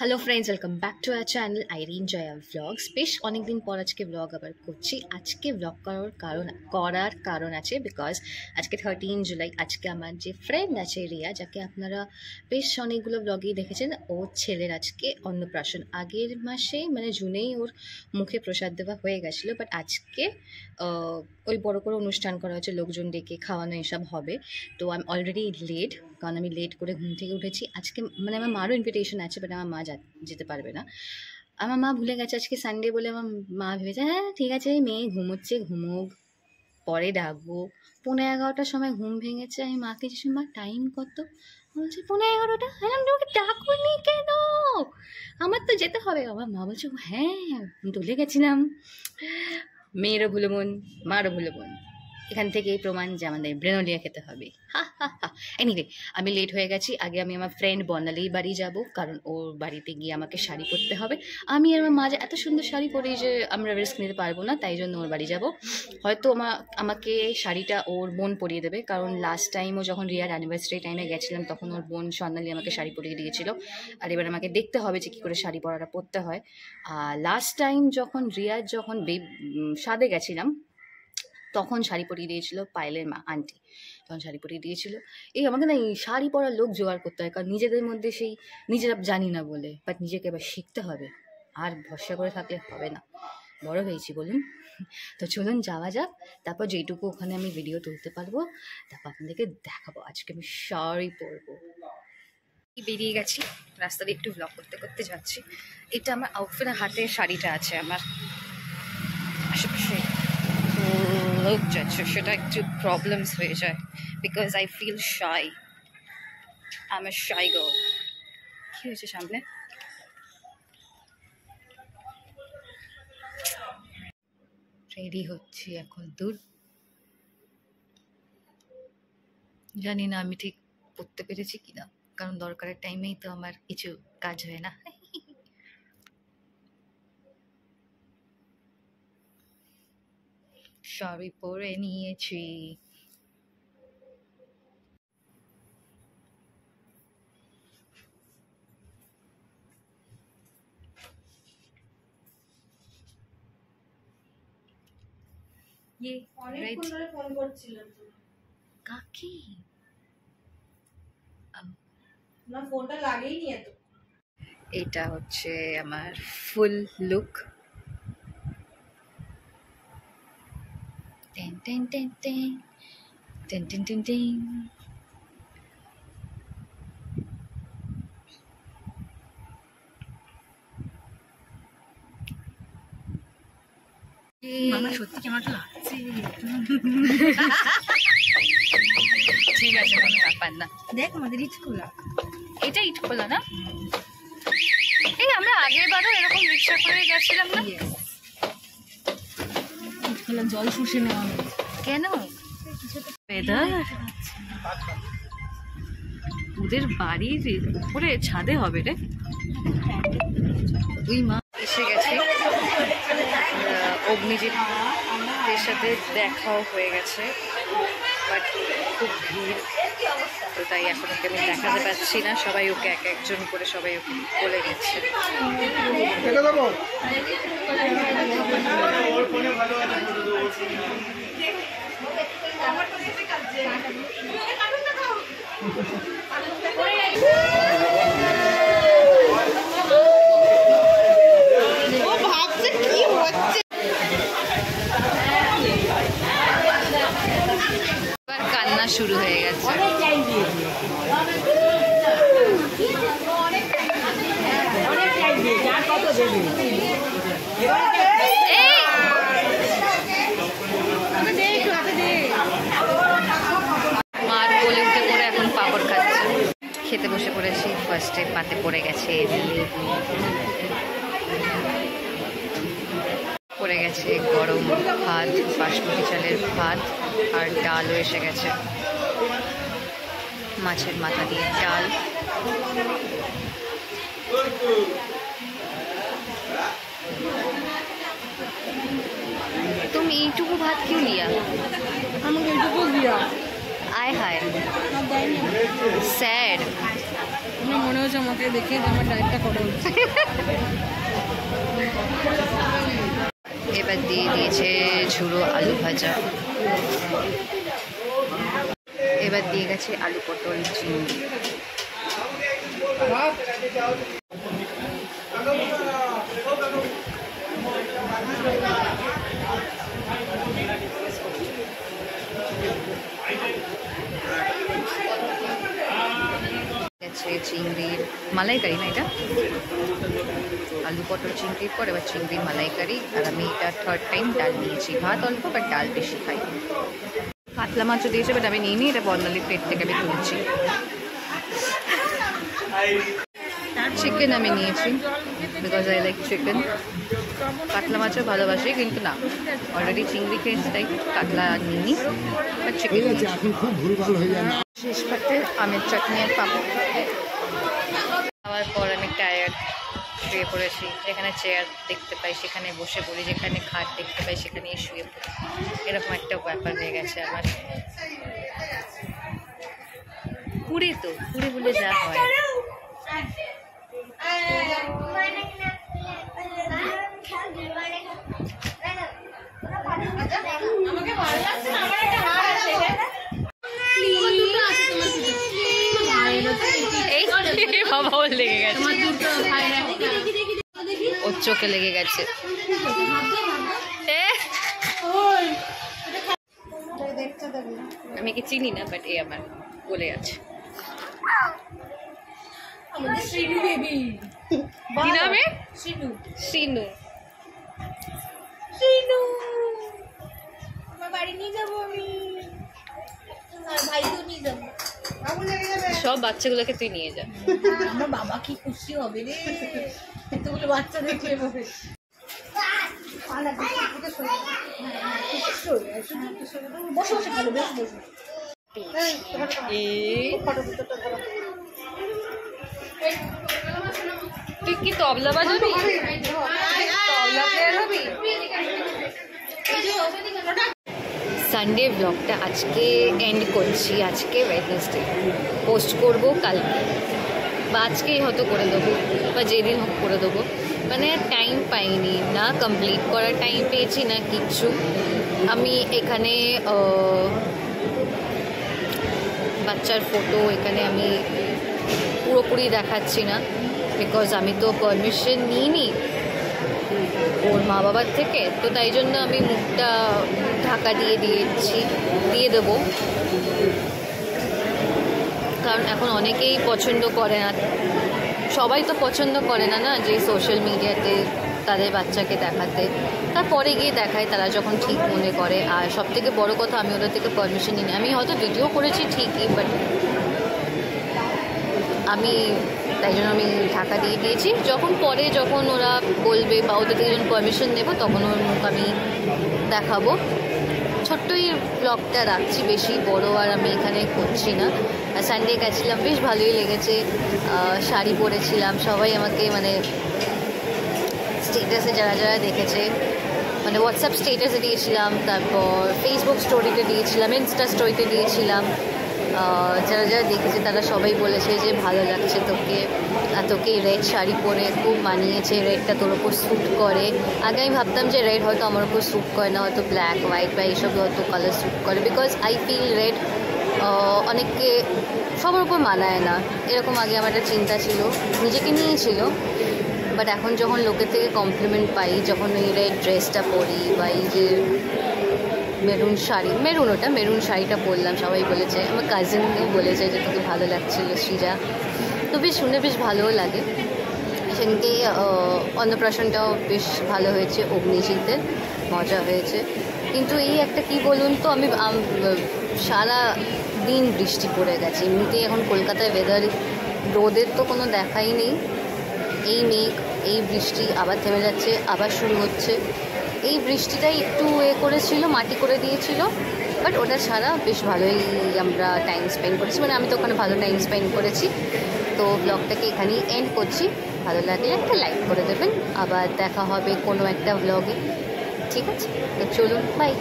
Hello friends, welcome back to our channel Irin Jaya vlogs. বেশ অনেকদিন পর আজকে ভ্লগ আবার করছি। আজকে ভ্লগ করার কারণ আছে, বিকজ আজকে 13 জুলাই। আজকে আমার যে ফ্রেন্ড আছে রিয়া, যাকে আপনারা বেশ অনেকগুলো ভ্লগেই দেখেছেন, ওর ছেলের আজকে অন্নপ্রাশন। আগের মাসে মানে জুনেই ওর মুখে প্রসাদ দেওয়া হয়ে গেছিলো, বাট আজকে ওই বড় করে অনুষ্ঠান করা হচ্ছে, লোকজন ডেকে খাওয়ানো এসব হবে। তো আই এম অলরেডি লেট, কারণ আমি লেট করে ঘুম থেকে উঠেছি। আজকে মানে আমার মারও ইনভিটেশন আছে, বাট আমার মা যেতে পারবে না। আমার মা ভুলে গেছে আজকে সানডে বলে। আমার মা ভেবেছে হ্যাঁ ঠিক আছে, মেয়ে ঘুমোচ্ছে, ঘুমোক, পরে ডাকবো। 11:30টার সময় ঘুম ভেঙেছে। আমি মাকে জিজ্ঞেস, মা টাইম কত? বলছে 11:30। হ্যাঁ, আমি তোমাকে ডাকুনি কেন? আমার তো যেতে হবে। আমার মা বলছে হ্যাঁ আমি ভুলে গেছিলাম। মেয়েরও ভুলে মন, মারও ভুলে মন। এখান থেকে এই প্রমাণ যে আমাদের ব্রেনোলিয়া খেতে হবে। এনিওয়ে, আমি লেট হয়ে গেছি। আগে আমি আমার ফ্রেন্ড বর্ণালীর বাড়ি যাব, কারণ ওর বাড়িতে গিয়ে আমাকে শাড়ি পরতে হবে। আমি আর আমার মা যে এত সুন্দর শাড়ি পরি যে আমরা রিস্ক নিতে পারবো না, তাই জন্য ওর বাড়ি যাব। হয়তো আমাকে শাড়িটা ওর বোন পরিয়ে দেবে, কারণ লাস্ট টাইমও যখন রিয়ার অ্যানিভার্সারি টাইমে গেছিলাম তখন ওর বোন স্বর্ণালী আমাকে শাড়ি পরিয়ে দিয়েছিল। আর এবার আমাকে দেখতে হবে যে কী করে শাড়ি পরাটা পরতে হয়। আর লাস্ট টাইম যখন রিয়ার সাদে গেছিলাম তখন শাড়ি পরিয়ে দিয়েছিল পায়েলের মা আন্টি, তখন শাড়ি পরিয়ে দিয়েছিল। আমাকে না এই শাড়ি পরার লোক জোগাড় করতে হয়, কারণ নিজেদের মধ্যে সেই নিজেরা জানি না বলে, বাট নিজেকে এবার শিখতে হবে। আর ভরসা করে থাকলে হবে না, বড় হয়েছি বলুন। তো চলুন যাওয়া যাক। তারপর যেটুকু ওখানে আমি ভিডিও তুলতে পারবো তারপর আপনাদেরকে দেখাবো। আজকে আমি শাড়ি পরবো। বেরিয়ে গেছি, রাস্তা দিয়ে একটু ব্লগ করতে করতে যাচ্ছি। এটা আমার আউটফিটের হাতে শাড়িটা আছে আমার আশেপাশে লোক যাচ্ছে, সেটা একটু প্রবলেমস হয়ে যায়, because I feel shy. I am a shy girl. কি হয়েছে সামনে? রেডি হচ্ছি এখন, দূর জানি না আমি ঠিক পড়তে পেরেছি কিনা, কারণ দরকারের টাইমেই তো আমার কিছু কাজ হয় না। শাড়ি পরে নিয়েছি। কাকি না, ফোনটা লাগেইনি এত। এটা হচ্ছে আমার ফুল look. Ten ten ten ten ten ten ten ten. সত্যি কেমন লাগছে? ঠিক আছে, কোনো ব্যাপার না। দেখ আমাদের ইট খোলা, এটা ইট খোলা না? এই আমরা আগের বারও এরকম রিক্সা করে গেছিলাম না? ইট খোলা জল শুষে নেওয়া কেন? ওদের বাড়ির উপরে ছাদে হবে রে। ওই মা এসে গেছে, অগ্নিজিতের সাথে দেখাও হয়ে গেছে, বাট খুব ভিড়, তো তাই এখন ওকে আমি দেখাতে পারছি না। সবাই ওকে এক একজন করে সবাই ওকে বলে নিচ্ছে। এবার কান্না শুরু হয়ে গেছে। মার কোলে উঠে পড়ে এখন পাপড় খাচ্ছে। খেতে বসে পড়েছি। ফার্স্টে পাতে পড়ে গেছে লেবু, পড়ে গেছে গরম ভাত, বাসমতি চালের ভাত, আর ডালও এসে গেছে, মাছের মাথা দিয়ে ডাল। তুমি এইটুকু ভাত क्यों लिया? আমাকে এইটুকু দিয়া। आय हाय सैड। আমার মনে হচ্ছে আমাকে দেখে যে আমার ডায়েটটা করা উচিত। ঝুড়ো আলু ভাজা, এবার দিয়ে গেছে আলু পটল চিংড়ি। চিংড়ির মালাইকারি না এটা, আলু পটল চিংড়ির পর এবার চিংড়ির মালাইকারি। আর আমি এটা থার্ড টাইম ডাল নিয়েছি, ভাত অল্প বাট ডাল বেশি খাই। কাতলা মাছও দিয়েছে বাট আমি নিইনি, এটা বর্ণালীর পেট থেকে আমি তুলছি। চিকেন আমি নিয়েছি বিকজ আই লাইক চিকেন। কাতলা মাছও ভালোবাসি কিন্তু না, অলরেডি চিংড়ি খেয়েছি তাই কাতলা নিইনি, বাট চিকেন শেষ পাতে আমের চাটনি আর পাপড় খাওয়ার পর আমি টায়ার্ড, শুয়ে পড়েছি। যেখানে চেয়ার দেখতে পাই সেখানে বসে পড়ি, যেখানে খাট দেখতে পাই সেখানেই শুয়ে পড়ি, এরকম একটা ব্যাপার হয়ে গেছে আমার। পুরী তো পুরী বলে যা হয়। বাবাও লেগে গেছে, ওর চোখে লেগে গেছে। আমি কি চিনি না বাট এ আমার বলে আছে। কি নামে? শ্রীনু। বাড়ি নিয়ে যাবো আমি, ভাইকেও নিয়ে যাবো। সব বাচ্চাগুলোকে তুই নিয়ে যা। আমার বাবা কি খুশি হবে রে এতগুলো বাচ্চা দেখলে। বসে বসে খালো, বসে বসে। তুই কি তবলা বাজাবি? তবলা প্লেয়ার হবি? সানডে ব্লগটা আজকে এন্ড করছি। আজকে ওয়েডনেসডে, পোস্ট করব কালকে বা আজকেই হয়তো করে দেবো বা যেদিন হোক করে দেবো। মানে টাইম পাইনি, না কমপ্লিট করার টাইম পেয়েছি না কিচ্ছু। আমি এখানে বাচ্চার ফটো এখানে আমি পুরোপুরি দেখাচ্ছি না বিকজ আমি তো পারমিশন নিইনি ওর মা বাবার থেকে, তো তাই জন্য আমি মুখটা ঢাকা দিয়ে দেবো। কারণ এখন অনেকেই পছন্দ করে না, সবাই তো পছন্দ করে না না যে সোশ্যাল মিডিয়াতে তাদের বাচ্চাকে দেখাতে। তারপরে গিয়ে দেখায় তারা যখন ঠিক মনে করে। আর সবথেকে বড় কথা, আমি ওদের থেকে পারমিশন নিই। আমি হয়তো ভিডিও করেছি ঠিকই, বাট আমি তাই জন্য আমি ঢাকা দিয়ে দিয়েছি। যখন ওরা বলবে বা ওদের থেকে যখন পারমিশন নেব তখন ওর মুখ আমি দেখাবো। ছোট্টই ব্লগটা রাখছি, বেশি বড় আর আমি এখানে করছি না। সানডে গেছিলাম, বেশ ভালোই লেগেছে। শাড়ি পরেছিলাম, সবাই আমাকে মানে স্টেটাসে যারা দেখেছে, মানে হোয়াটসঅ্যাপ স্টেটাসে দিয়েছিলাম, তারপর ফেসবুক স্টোরিতে দিয়েছিলাম, ইনস্টা স্টোরিতে দিয়েছিলাম। যারা দেখেছে তারা সবাই বলেছে যে ভালো লাগছে তোকে রেড শাড়ি পরে খুব মানিয়েছে, রেডটা তোর ওপর স্যুট করে। আগে আমি ভাবতাম যে রেড হয়তো আমার ওপর স্যুট করে না, হয়তো ব্ল্যাক হোয়াইট বা এইসব হয়তো কালার স্যুট করে, বিকজ আই ফিল রেড অনেককে সবার উপর মানায় না, এরকম আগে আমার একটা চিন্তা ছিল, নিজেকে নিয়েই ছিল। বাট এখন যখন লোকের থেকে কমপ্লিমেন্ট পাই, যখন এই রেড ড্রেসটা পরি বা এই যে মেরুন শাড়িটা পরলাম, সবাই বলেছে, আমার কাজিনও বলেছে যে তোকে ভালো লাগছিলো সৃজা, তো বেশ শুনে বেশ ভালোও লাগে। সেদিনকে অন্নপ্রাশনটাও বেশ ভালো হয়েছে, অগ্নিশীতের মজা হয়েছে। কিন্তু এই একটা কি বলুন তো, আমি সারা দিন বৃষ্টি পড়ে গেছে। এমনিতেই এখন কলকাতায় ওয়েদার, রোদের তো কোনো দেখাই নেই, এই মেঘ, এই বৃষ্টি, আবার থেমে যাচ্ছে, আবার শুরু হচ্ছে। এই বৃষ্টিটাই একটু করেছিল, মাটি করে দিয়েছিল, বাট ওটা ছাড়া বেশ ভালোই আমরা টাইম স্পেন্ড করেছি, মানে আমি তো ওখানে ভালো টাইম স্পেন্ড করেছি। তো ব্লগটাকে এখানেই এন্ড করছি। ভালো লাগলে একটা লাইক করে দেবেন, আবার দেখা হবে কোনো একটা ব্লগে, ঠিক আছে? তো চলুন, বাই।